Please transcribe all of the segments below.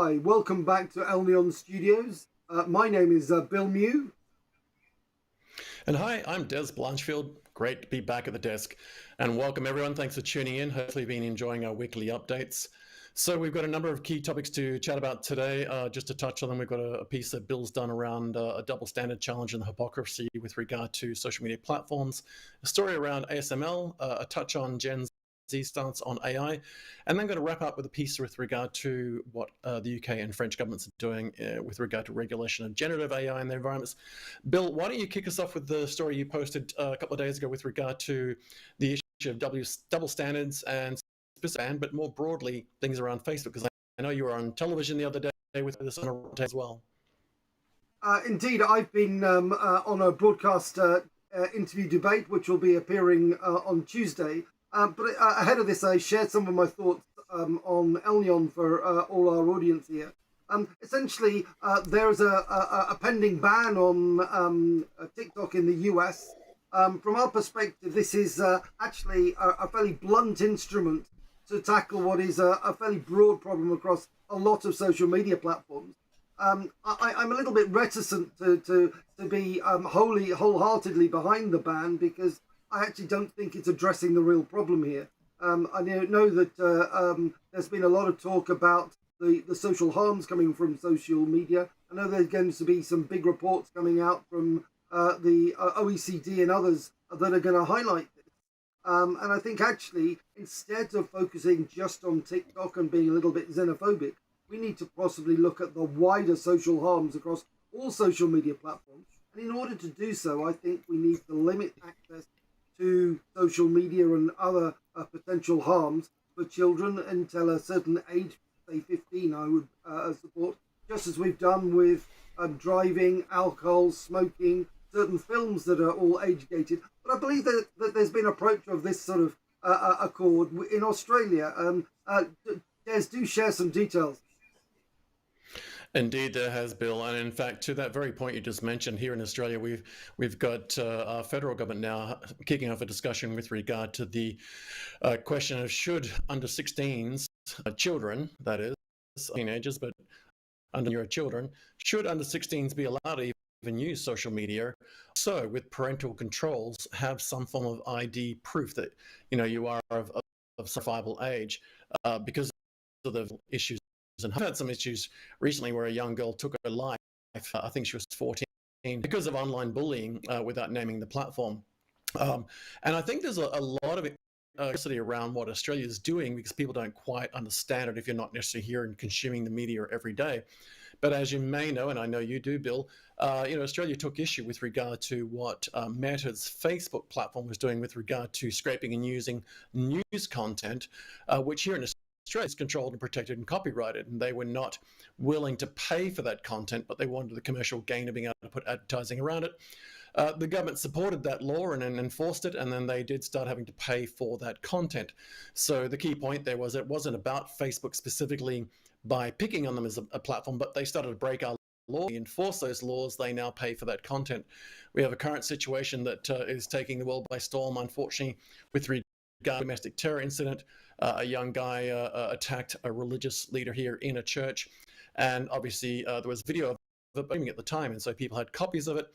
Hi, welcome back to Elnion Studios. My name is Bill Mew. And hi, I'm Des Blanchfield. Great to be back at the desk. And welcome everyone. Thanks for tuning in. Hopefully you've been enjoying our weekly updates. So we've got a number of key topics to chat about today. Just to touch on them, we've got a piece that Bill's done around a double standard challenge and the hypocrisy with regard to social media platforms, a story around ASML, a touch on Gen Z stance on AI, and then going to wrap up with a piece with regard to what the UK and French governments are doing with regard to regulation of generative AI in their environments. Bill, why don't you kick us off with the story you posted a couple of days ago with regard to the issue of double standards and specific, but more broadly, things around Facebook, because I know you were on television the other day with this on a as well. Indeed, I've been on a broadcast interview debate, which will be appearing on Tuesday. But ahead of this, I shared some of my thoughts on Elnion for all our audience here. Essentially, there's a pending ban on TikTok in the US. From our perspective, this is actually a fairly blunt instrument to tackle what is a fairly broad problem across a lot of social media platforms. I'm a little bit reticent to be wholeheartedly behind the ban, because I actually don't think it's addressing the real problem here. I know that there's been a lot of talk about the social harms coming from social media. I know there's going to be some big reports coming out from the OECD and others that are going to highlight this. And I think actually, instead of focusing just on TikTok and being a little bit xenophobic, we need to possibly look at the wider social harms across all social media platforms. And in order to do so, I think we need to limit access to social media and other potential harms for children until a certain age, say 15, I would support, just as we've done with driving, alcohol, smoking, certain films that are all age-gated. But I believe that there's been an approach of this sort of accord in Australia. Des, do share some details. Indeed, there has, Bill, and in fact, to that very point you just mentioned, here in Australia, we've got our federal government now kicking off a discussion with regard to the question of should under 16s children, that is teenagers, but under your children, should under 16s be allowed to even use social media? So, with parental controls, have some form of ID proof that you are of certifiable age, because of the issues. And I've had some issues recently where a young girl took her life. I think she was 14 because of online bullying, without naming the platform. And I think there's a lot of curiosity around what Australia is doing, because people don't quite understand it if you're not necessarily here and consuming the media every day. But as you may know, and I know you do, Bill, Australia took issue with regard to what Meta's Facebook platform was doing with regard to scraping and using news content, which here in Australia is controlled and protected and copyrighted, and they were not willing to pay for that content, but they wanted the commercial gain of being able to put advertising around it. The government supported that law and enforced it, and then they did start having to pay for that content. So the key point there was it wasn't about Facebook specifically by picking on them as a platform, but they started to break our law, enforce those laws, they now pay for that content. We have a current situation that is taking the world by storm, unfortunately, with regard to a domestic terror incident. A young guy attacked a religious leader here in a church, and obviously there was video of it booming at the time, and so people had copies of it.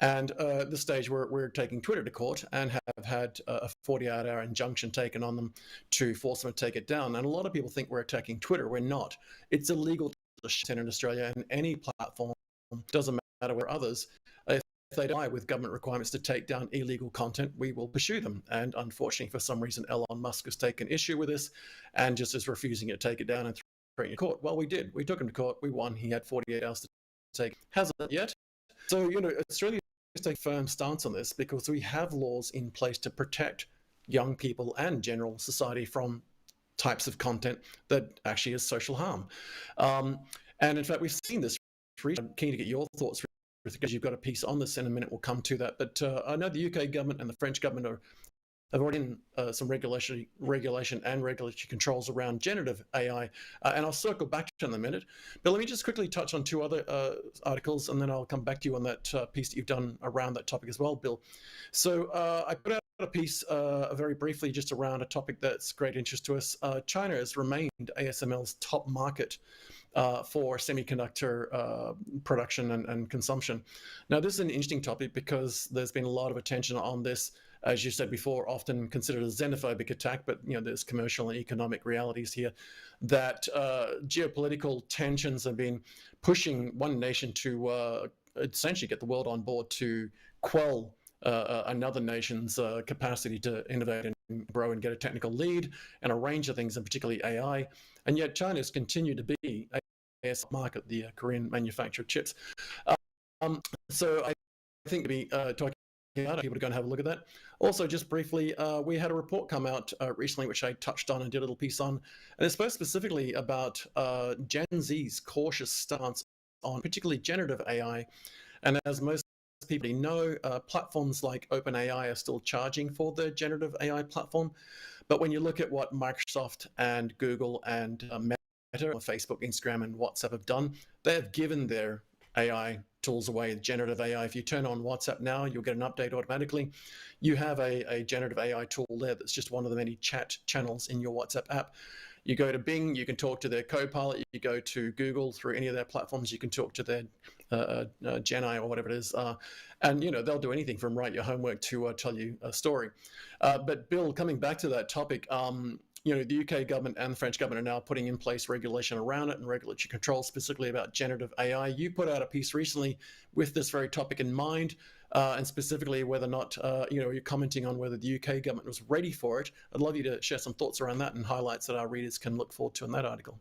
And at this stage, we're taking Twitter to court and have had a 48-hour injunction taken on them to force them to take it down. And a lot of people think we're attacking Twitter. We're not. It's illegal to share in Australia, and any platform, doesn't matter where others, if they die with government requirements to take down illegal content, we will pursue them. And unfortunately, for some reason, Elon Musk has taken issue with this and just is refusing to take it down and throw it to court. Well, we did. We took him to court. We won. He had 48 hours to take. Hasn't yet. So, Australia is taking a firm stance on this because we have laws in place to protect young people and general society from types of content that actually is social harm. And in fact, we've seen this. I'm keen to get your thoughts, because you've got a piece on this in a minute. We'll come to that. But I know the UK government and the French government have already in some regulation and regulatory controls around generative AI, and I'll circle back to in a minute. But let me just quickly touch on two other articles, and then I'll come back to you on that piece that you've done around that topic as well, Bill. So I put out a piece very briefly just around a topic that's great interest to us. China has remained ASML's top market for semiconductor production and consumption. Now, this is an interesting topic because there's been a lot of attention on this, as you said before, often considered a xenophobic attack, but there's commercial and economic realities here that geopolitical tensions have been pushing one nation to essentially get the world on board to quell another nation's capacity to innovate and grow and get a technical lead and a range of things, and particularly AI. And yet China's continued to be a market, the Korean manufacturer of chips. So I think to be talking about it, people are going to have a look at that. Also, just briefly, we had a report come out recently, which I touched on and did a little piece on, and it spoke specifically about Gen Z's cautious stance on particularly generative AI. And as most people know, platforms like OpenAI are still charging for their generative AI platform. But when you look at what Microsoft and Google and Meta, Facebook, Instagram, and WhatsApp have done, they have given their AI tools away, generative AI. If you turn on WhatsApp now, you'll get an update automatically. You have a generative AI tool there that's just one of the many chat channels in your WhatsApp app. You go to Bing, you can talk to their Copilot. You go to Google through any of their platforms, you can talk to their Gen AI or whatever it is. And they'll do anything from write your homework to tell you a story. But Bill, coming back to that topic, the UK government and the French government are now putting in place regulation around it and regulatory control specifically about generative AI. You put out a piece recently with this very topic in mind, and specifically whether or not, you're commenting on whether the UK government was ready for it. I'd love you to share some thoughts around that and highlights that our readers can look forward to in that article.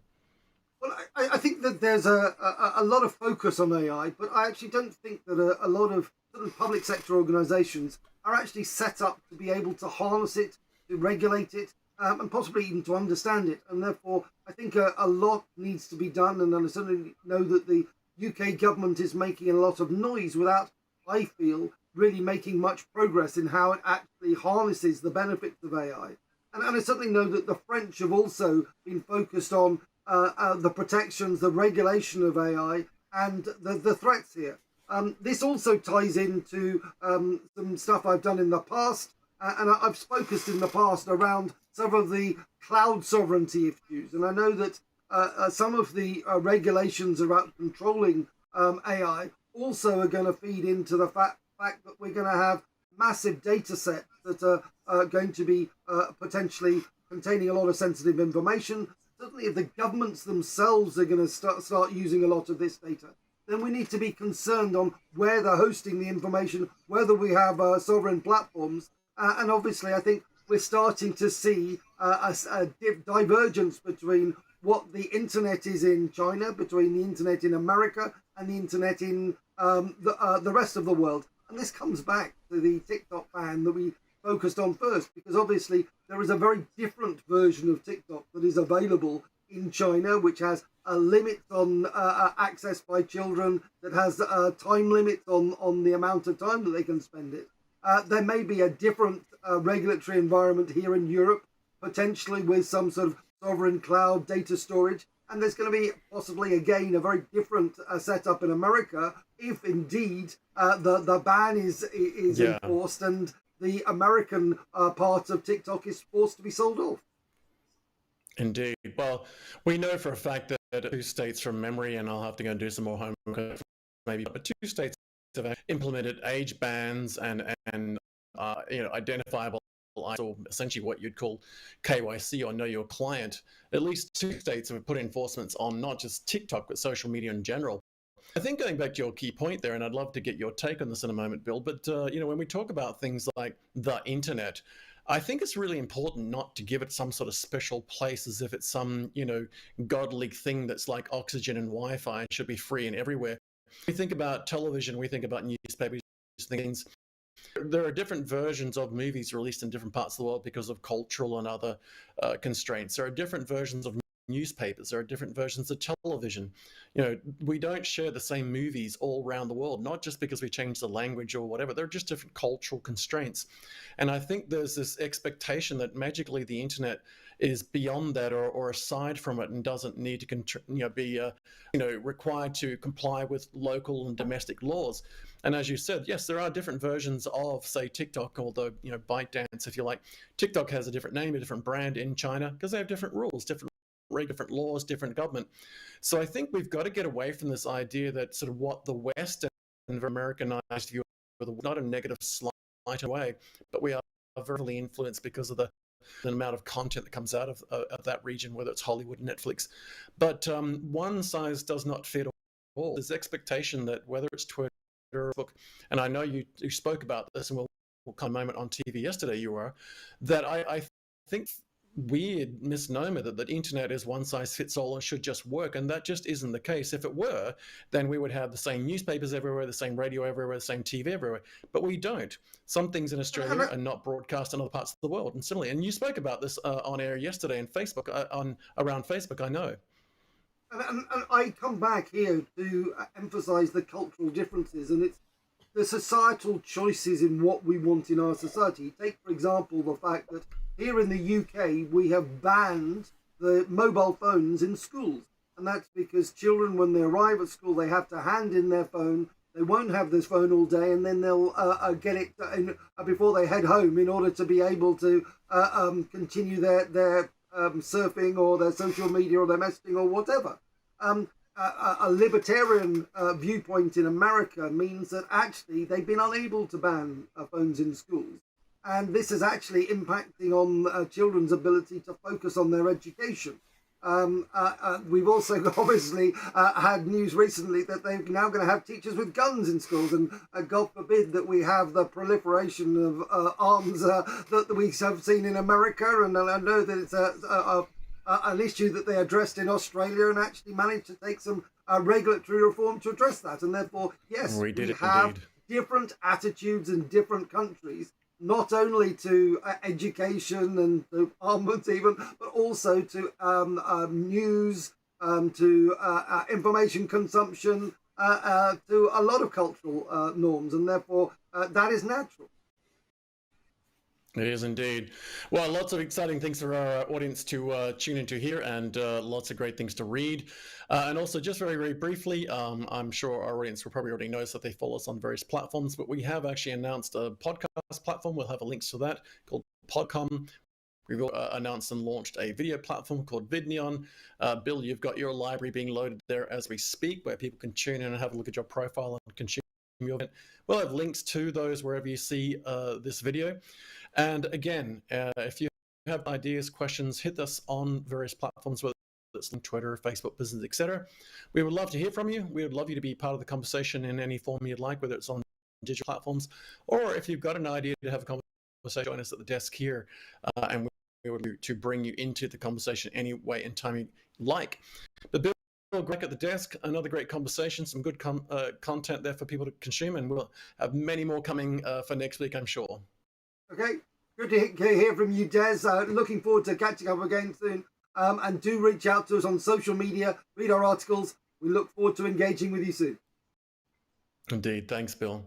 Well, I think that there's a lot of focus on AI, but I actually don't think that a lot of sort of public sector organisations are actually set up to be able to harness it, to regulate it, and possibly even to understand it. And therefore, I think a lot needs to be done. And I certainly know that the UK government is making a lot of noise without, I feel, really making much progress in how it actually harnesses the benefits of AI. And I certainly know that the French have also been focused on the protections, the regulation of AI, and the threats here. This also ties into some stuff I've done in the past, and I've focused in the past around some of the cloud sovereignty issues. And I know that some of the regulations about controlling AI also are going to feed into the fact that we're going to have massive data sets that are going to be potentially containing a lot of sensitive information. Certainly, if the governments themselves are going to start using a lot of this data, then we need to be concerned on where they're hosting the information, whether we have sovereign platforms. And obviously, I think we're starting to see a divergence between what the internet is in China, between the internet in America, and the internet in the rest of the world. And this comes back to the TikTok ban that we focused on first, because obviously there is a very different version of TikTok that is available in China, which has a limit on access by children, that has time limits on the amount of time that they can spend it. There may be a different regulatory environment here in Europe, potentially with some sort of sovereign cloud data storage. And there's going to be possibly, again, a very different setup in America if indeed the ban is enforced and the American part of TikTok is forced to be sold off. Indeed. Well, we know for a fact that 2 states from memory, and I'll have to go and do some more homework maybe, but 2 states have implemented age bans and identifiable, or essentially what you'd call KYC or know your client. At least 2 states have put enforcements on not just TikTok, but social media in general. I think going back to your key point there, and I'd love to get your take on this in a moment, Bill, but when we talk about things like the internet, I think it's really important not to give it some sort of special place as if it's some, godly thing that's like oxygen and Wi-Fi and should be free and everywhere. We think about television, we think about newspapers, things. There are different versions of movies released in different parts of the world because of cultural and other constraints. There are different versions of newspapers. There are different versions of television. We don't share the same movies all around the world, not just because we change the language or whatever. There are just different cultural constraints. And I think there's this expectation that magically the internet is beyond that or aside from it and doesn't need to be required to comply with local and domestic laws. And as you said, yes, there are different versions of, say, TikTok, although, ByteDance, if you like. TikTok has a different name, a different brand in China because they have different rules, different different laws, different government. So I think we've got to get away from this idea that sort of what the West and Americanized view of the world, not a negative slight way, but we are very influenced because of the amount of content that comes out of that region, whether it's Hollywood, Netflix. But one size does not fit all. There's expectation that whether it's Twitter or Facebook, and I know you spoke about this, and we'll come a moment on TV yesterday, you were, that I think weird misnomer that the internet is one size fits all and should just work, and that just isn't the case. If it were, then we would have the same newspapers everywhere, the same radio everywhere, the same TV everywhere, but we don't. Some things in Australia are not broadcast in other parts of the world, and similarly, and you spoke about this on air yesterday in Facebook, around Facebook, I know. And I come back here to emphasize the cultural differences, and it's the societal choices in what we want in our society. Take, for example, the fact that here in the UK, we have banned the mobile phones in schools. And that's because children, when they arrive at school, they have to hand in their phone. They won't have this phone all day, and then they'll get it before they head home in order to be able to continue their surfing or their social media or their messaging or whatever. A libertarian viewpoint in America means that actually they've been unable to ban phones in schools. And this is actually impacting on children's ability to focus on their education. We've also obviously had news recently that they're now going to have teachers with guns in schools, and God forbid that we have the proliferation of arms that we have seen in America. And I know that it's an issue that they addressed in Australia and actually managed to take some regulatory reform to address that. And therefore, yes, we have different attitudes in different countries, not only to education and to armaments even, but also to news, to information consumption, to a lot of cultural norms, and therefore that is natural. It is indeed. Well, lots of exciting things for our audience to tune into here, and lots of great things to read. And also, just very, very briefly, I'm sure our audience will probably already notice that they follow us on various platforms, but we have actually announced a podcast platform. We'll have a link to that called Podcom. We've announced and launched a video platform called Vidneon. Bill, you've got your library being loaded there as we speak, where people can tune in and have a look at your profile and consume your event. We'll have links to those wherever you see this video. And again, if you have ideas, questions, hit us on various platforms, whether it's on Twitter, Facebook, business, etc. We would love to hear from you. We would love you to be part of the conversation in any form you'd like, whether it's on digital platforms, or if you've got an idea to have a conversation, join us at the desk here, and we would like to bring you into the conversation any way and time you like. But Bill, back at the desk, another great conversation, some good content there for people to consume, and we'll have many more coming for next week, I'm sure. Okay, good to hear from you, Des. Looking forward to catching up again soon. And do reach out to us on social media, read our articles. We look forward to engaging with you soon. Indeed. Thanks, Bill.